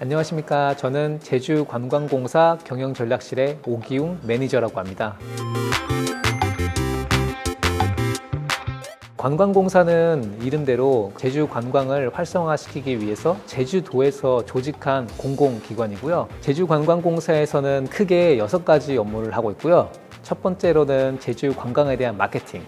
안녕하십니까. 저는 제주관광공사 경영전략실의 오기웅 매니저라고 합니다. 관광공사는 이름대로 제주 관광을 활성화시키기 위해서 제주도에서 조직한 공공기관이고요. 제주관광공사에서는 크게 6가지 업무를 하고 있고요. 첫 번째로는 제주 관광에 대한 마케팅,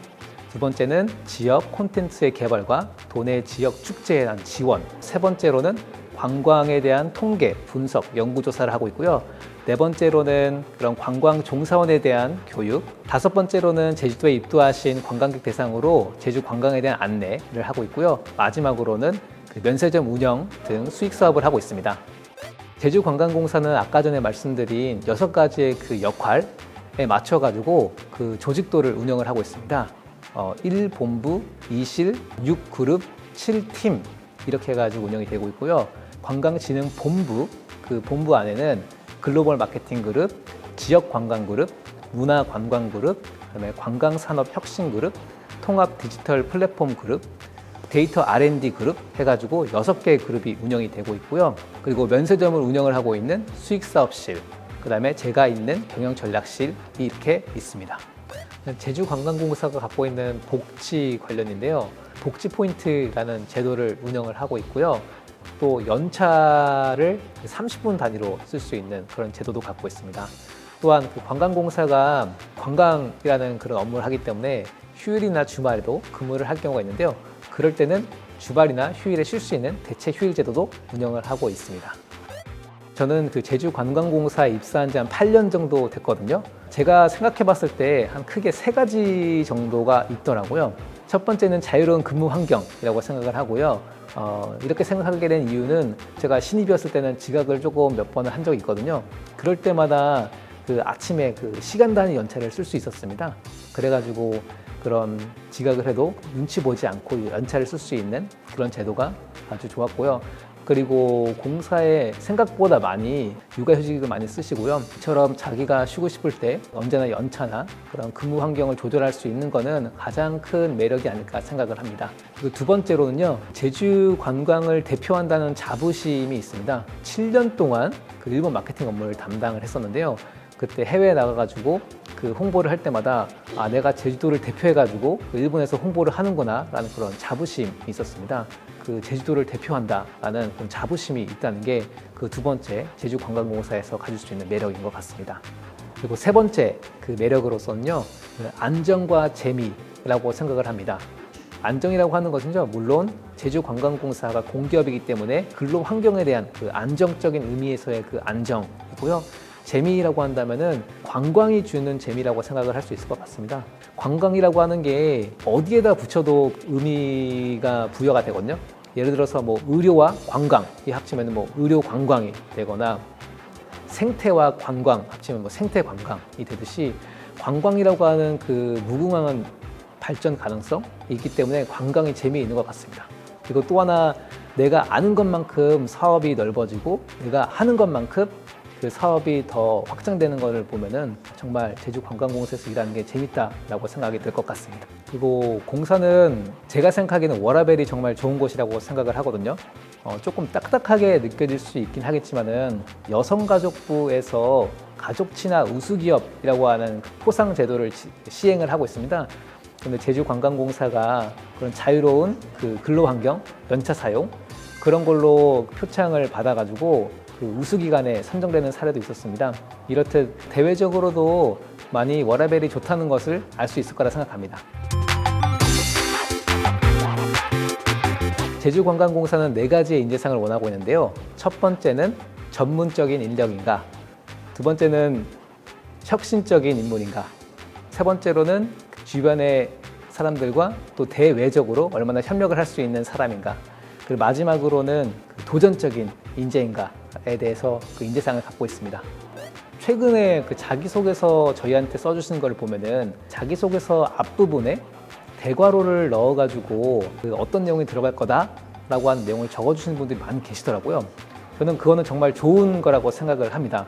두 번째는 지역 콘텐츠의 개발과 도내 지역 축제에 대한 지원, 세 번째로는 관광에 대한 통계, 분석, 연구조사를 하고 있고요. 네 번째로는 그런 관광 종사원에 대한 교육, 다섯 번째로는 제주도에 입도하신 관광객 대상으로 제주 관광에 대한 안내를 하고 있고요. 마지막으로는 면세점 운영 등 수익 사업을 하고 있습니다. 제주관광공사는 아까 전에 말씀드린 6가지의 그 역할에 맞춰가지고 그 조직도를 운영을 하고 있습니다. 1본부, 2실, 6그룹, 7팀 이렇게 해가지고 운영이 되고 있고요. 관광진흥본부, 그 본부 안에는 글로벌 마케팅 그룹, 지역 관광 그룹, 문화 관광 그룹, 그다음에 관광산업 혁신 그룹, 통합 디지털 플랫폼 그룹, 데이터 R&D 그룹 해가지고 6개의 그룹이 운영이 되고 있고요. 그리고 면세점을 운영을 하고 있는 수익사업실, 그다음에 제가 있는 경영전략실이 이렇게 있습니다. 제주관광공사가 갖고 있는 복지 관련인데요. 복지 포인트라는 제도를 운영을 하고 있고요. 또 연차를 30분 단위로 쓸 수 있는 그런 제도도 갖고 있습니다. 또한 그 관광공사가 관광이라는 그런 업무를 하기 때문에 휴일이나 주말에도 근무를 할 경우가 있는데요. 그럴 때는 주말이나 휴일에 쉴 수 있는 대체 휴일 제도도 운영을 하고 있습니다. 저는 그 제주관광공사에 입사한 지 한 8년 정도 됐거든요. 제가 생각해 봤을 때 한 크게 3가지 정도가 있더라고요. 첫 번째는 자유로운 근무 환경이라고 생각을 하고요. 이렇게 생각하게 된 이유는 제가 신입이었을 때는 지각을 조금 몇 번을 한 적이 있거든요. 그럴 때마다 그 아침에 그 시간 단위 연차를 쓸 수 있었습니다. 그래가지고 그런 지각을 해도 눈치 보지 않고 연차를 쓸 수 있는 그런 제도가 아주 좋았고요. 그리고 공사에 생각보다 많이 육아휴직을 많이 쓰시고요. 이처럼 자기가 쉬고 싶을 때 언제나 연차나 그런 근무 환경을 조절할 수 있는 거는 가장 큰 매력이 아닐까 생각을 합니다. 그리고 두 번째로는요, 제주 관광을 대표한다는 자부심이 있습니다. 7년 동안 그 일본 마케팅 업무를 담당을 했었는데요. 그때 해외에 나가가지고 그 홍보를 할 때마다 내가 제주도를 대표해가지고 그 일본에서 홍보를 하는구나 라는 그런 자부심이 있었습니다. 그 제주도를 대표한다라는 그런 자부심이 있다는 게 그 두 번째 제주관광공사에서 가질 수 있는 매력인 것 같습니다. 그리고 세 번째 그 매력으로서는요, 안정과 재미라고 생각을 합니다. 안정이라고 하는 것은요, 물론 제주관광공사가 공기업이기 때문에 근로 환경에 대한 그 안정적인 의미에서의 그 안정이고요. 재미라고 한다면은 관광이 주는 재미라고 생각을 할 수 있을 것 같습니다. 관광이라고 하는 게 어디에다 붙여도 의미가 부여가 되거든요. 예를 들어서 뭐 의료와 관광이 합치면 뭐 의료 관광이 되거나 생태와 관광 합치면 뭐 생태 관광이 되듯이 관광이라고 하는 그 무궁한 발전 가능성이 있기 때문에 관광이 재미있는 것 같습니다. 그리고 또 하나, 내가 아는 것만큼 사업이 넓어지고 내가 하는 것만큼 그 사업이 더 확장되는 것을 보면은 정말 제주관광공사에서 일하는 게 재밌다라고 생각이 들 것 같습니다. 그리고 공사는 제가 생각하기에는 워라밸이 정말 좋은 곳이라고 생각을 하거든요. 조금 딱딱하게 느껴질 수 있긴 하겠지만은 여성가족부에서 가족친화 우수기업이라고 하는 포상 제도를 시행을 하고 있습니다. 근데 제주관광공사가 그런 자유로운 그 근로환경, 연차 사용 그런 걸로 표창을 받아가지고 그 우수기관에 선정되는 사례도 있었습니다. 이렇듯 대외적으로도 많이 워라밸이 좋다는 것을 알 수 있을 거라 생각합니다. 제주관광공사는 4가지의 인재상을 원하고 있는데요. 첫 번째는 전문적인 인력인가, 두 번째는 혁신적인 인물인가, 세 번째로는 주변의 사람들과 또 대외적으로 얼마나 협력을 할 수 있는 사람인가, 그리고 마지막으로는 도전적인 인재인가에 대해서 그 인재상을 갖고 있습니다. 최근에 그 자기소개서 저희한테 써주신 걸 보면은 자기소개서 앞부분에 대괄호를 넣어가지고 그 어떤 내용이 들어갈 거다라고 하는 내용을 적어주시는 분들이 많이 계시더라고요. 저는 그거는 정말 좋은 거라고 생각을 합니다.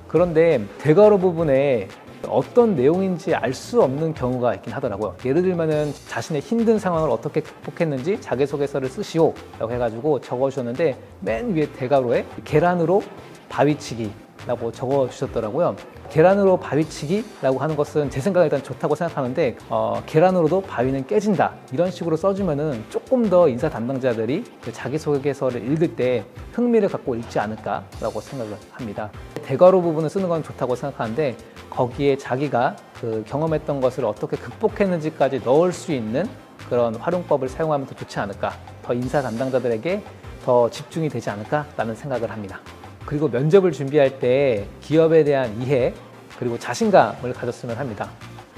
그런데 대괄호 부분에 어떤 내용인지 알 수 없는 경우가 있긴 하더라고요. 예를 들면은 자신의 힘든 상황을 어떻게 극복했는지 자기소개서를 쓰시오 라고 해가지고 적어주셨는데 맨 위에 대괄호에 계란으로 바위치기라고 적어주셨더라고요. 계란으로 바위치기라고 하는 것은 제 생각에 일단 좋다고 생각하는데 계란으로도 바위는 깨진다 이런 식으로 써주면은 조금 더 인사 담당자들이 그 자기소개서를 읽을 때 흥미를 갖고 읽지 않을까라고 생각을 합니다. 대괄호 부분을 쓰는 건 좋다고 생각하는데 거기에 자기가 그 경험했던 것을 어떻게 극복했는지까지 넣을 수 있는 그런 활용법을 사용하면 더 좋지 않을까, 더 인사 담당자들에게 더 집중이 되지 않을까라는 생각을 합니다. 그리고 면접을 준비할 때 기업에 대한 이해 그리고 자신감을 가졌으면 합니다.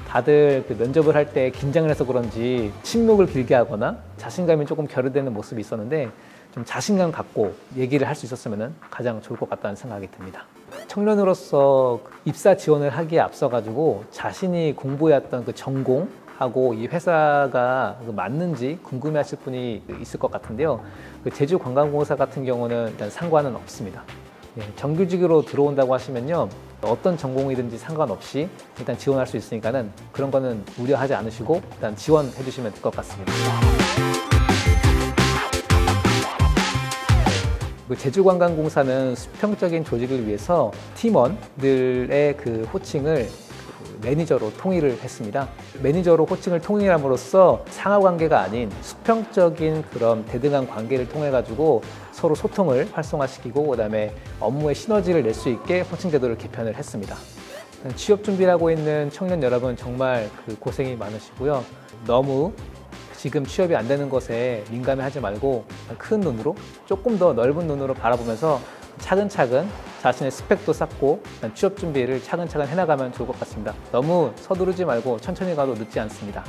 다들 그 면접을 할 때 긴장을 해서 그런지 침묵을 길게 하거나 자신감이 조금 결여되는 모습이 있었는데 좀 자신감 갖고 얘기를 할 수 있었으면 가장 좋을 것 같다는 생각이 듭니다. 청년으로서 입사 지원을 하기에 앞서 가지고 자신이 공부해왔던 그 전공하고 이 회사가 맞는지 궁금해하실 분이 있을 것 같은데요. 그 제주관광공사 같은 경우는 일단 상관은 없습니다. 정규직으로 들어온다고 하시면요, 어떤 전공이든지 상관없이 일단 지원할 수 있으니까는 그런 거는 우려하지 않으시고 일단 지원해 주시면 될 것 같습니다. 제주관광공사는 수평적인 조직을 위해서 팀원들의 그 호칭을 매니저로 통일을 했습니다. 매니저로 호칭을 통일함으로써 상하 관계가 아닌 수평적인 그런 대등한 관계를 통해 가지고 서로 소통을 활성화시키고 그다음에 업무의 시너지를 낼 수 있게 호칭 제도를 개편을 했습니다. 취업 준비를 하고 있는 청년 여러분 정말 그 고생이 많으시고요. 너무 지금 취업이 안 되는 것에 민감해하지 말고 큰 눈으로 조금 더 넓은 눈으로 바라보면서 차근차근 자신의 스펙도 쌓고 취업 준비를 차근차근 해나가면 좋을 것 같습니다. 너무 서두르지 말고 천천히 가도 늦지 않습니다.